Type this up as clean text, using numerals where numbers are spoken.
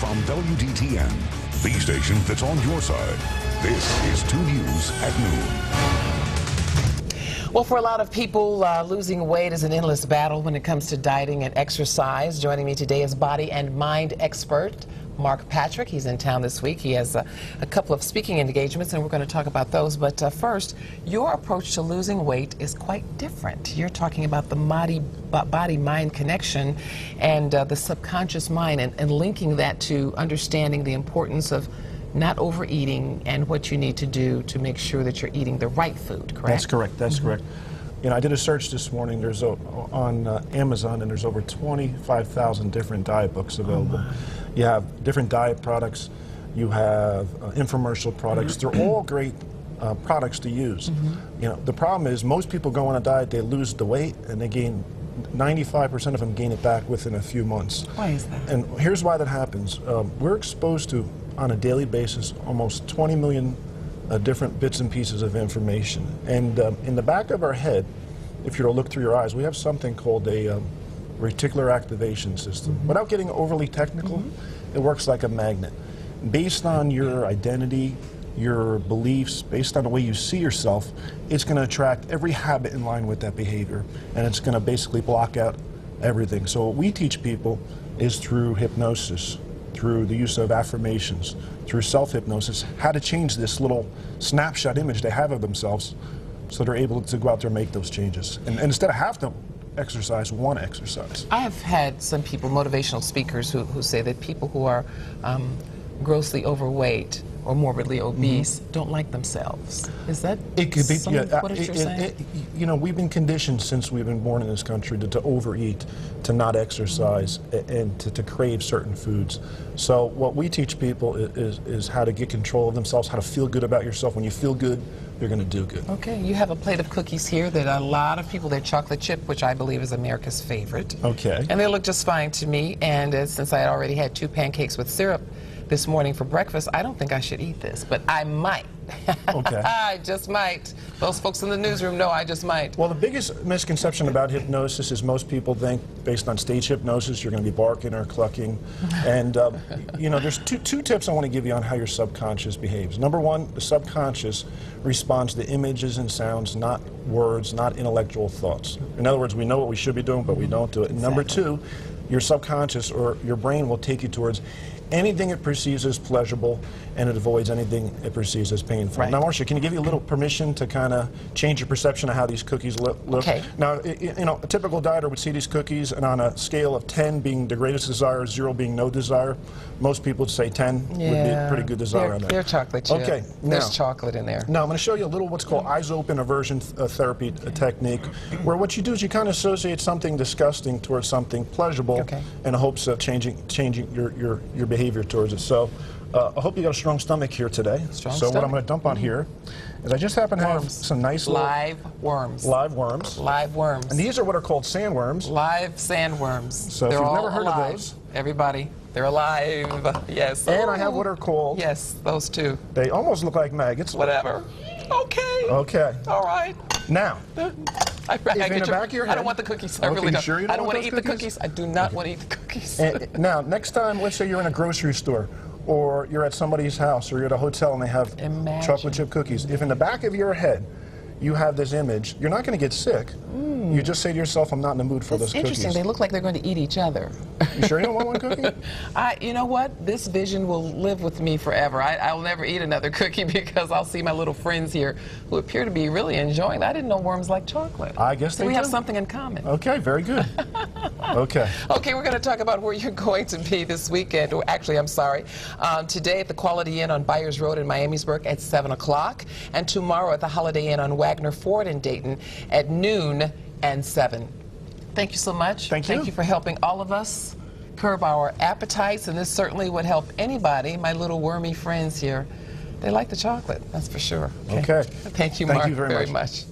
on WDTN, the station that's on your side. This is 2 News at Noon. Well, for a lot of people, losing weight is an endless battle when it comes to dieting and exercise. Joining me today is body and mind expert Mark Patrick. He's in town this week. He has a couple of speaking engagements, and we're going to talk about those. But first, your approach to losing weight is quite different. You're talking about the body-mind connection and the subconscious mind, and linking that to understanding the importance of not overeating and what you need to do to make sure that you're eating the right food, correct? That's correct. That's correct. You know, I did a search this morning. There's on Amazon, and there's over 25,000 different diet books available. You have different diet products. You have infomercial products. They're all great products to use. You know, the problem is most people go on a diet, they lose the weight, and they gain 95% of them gain it back within a few months. Why is that? And here's why that happens. We're exposed to, on a daily basis, almost 20 million different bits and pieces of information. And in the back of our head, if you were to look through your eyes, we have something called a reticular activation system. Without getting overly technical, it works like a magnet. Based on your identity, your beliefs, based on the way you see yourself, it's going to attract every habit in line with that behavior, and it's going to basically block out everything. So what we teach people is through hypnosis, through the use of affirmations, through self-hypnosis, how to change this little snapshot image they have of themselves so they're able to go out there and make those changes. And instead of have to exercise, want to exercise. I have had some people, motivational speakers, who say that people who are grossly overweight or morbidly obese don't like themselves. Is that it could be, what you're saying? You know, we've been conditioned since we've been born in this country to overeat, to not exercise, and to crave certain foods. So what we teach people is how to get control of themselves, how to feel good about yourself. When you feel good, you're going to do good. Okay, you have a plate of cookies here that a lot of people, they're chocolate chip, which I believe is America's favorite. Okay. And they look just fine to me, and since I had already had 2 pancakes with syrup this morning for breakfast, I don't think I should eat this, but I might. Okay. I just might. Those folks in the newsroom know I just might. Well, the biggest misconception about hypnosis is most people think, based on stage hypnosis, you're going to be barking or clucking. And, you know, there's two tips I want to give you on how your subconscious behaves. Number one, the subconscious responds to images and sounds, not words, not intellectual thoughts. In other words, we know what we should be doing, but we don't do it. And number two, your subconscious or your brain will take you towards anything it perceives as pleasurable, and it avoids anything it perceives as painful. Right. Now, Marcia, can you give you a little permission to kind of change your perception of how these cookies look? Okay. Now, you know, a typical dieter would see these cookies, and on a scale of 10 being the greatest desire, 0 being no desire, most people would say 10 would be a pretty good desire on that. They're chocolate chip. Okay. There's chocolate in there. Now, I'm going to show you a little what's called eyes open aversion therapy technique, where what you do is you kind of associate something disgusting towards something pleasurable in hopes of changing your behavior towards it. So I hope you got a strong stomach here today. So what I'm going to dump on here is I just happen to have some nice live worms. Live worms. Live worms. And these are what are called sandworms. Live sandworms. So they're if you've all never heard alive. of those. Everybody, they're alive. Yes. And I have what are called. Yes, those two. They almost look like maggots. Whatever. Okay. Okay. All right. Now. I don't want the cookies. I really don't. Sure you I don't want to eat the cookies? cookies. I do not want to eat the cookies. Now, next time, let's say you're in a grocery store, or you're at somebody's house, or you're at a hotel and they have chocolate chip cookies. If in the back of your head you have this image, you're not going to get sick. You just say to yourself, I'm not in the mood for those cookies. It's interesting. They look like they're going to eat each other. You sure you don't want one cookie? You know what? This vision will live with me forever. I'll never eat another cookie because I'll see my little friends here who appear to be really enjoying it. I didn't know worms like chocolate. I guess they do. We have something in common. Okay, very good. Okay. Okay, we're going to talk about where you're going to be this weekend. Or actually, I'm sorry. Today at the Quality Inn on Byers Road in Miamisburg at 7 o'clock. And tomorrow at the Holiday Inn on Wagner Ford in Dayton at noon and 7. Thank you so much. Thank you. Thank you for helping all of us curb our appetites, and this certainly would help anybody. My little wormy friends here, they like the chocolate, that's for sure. Okay. Thank you, Mark, Thank you very much.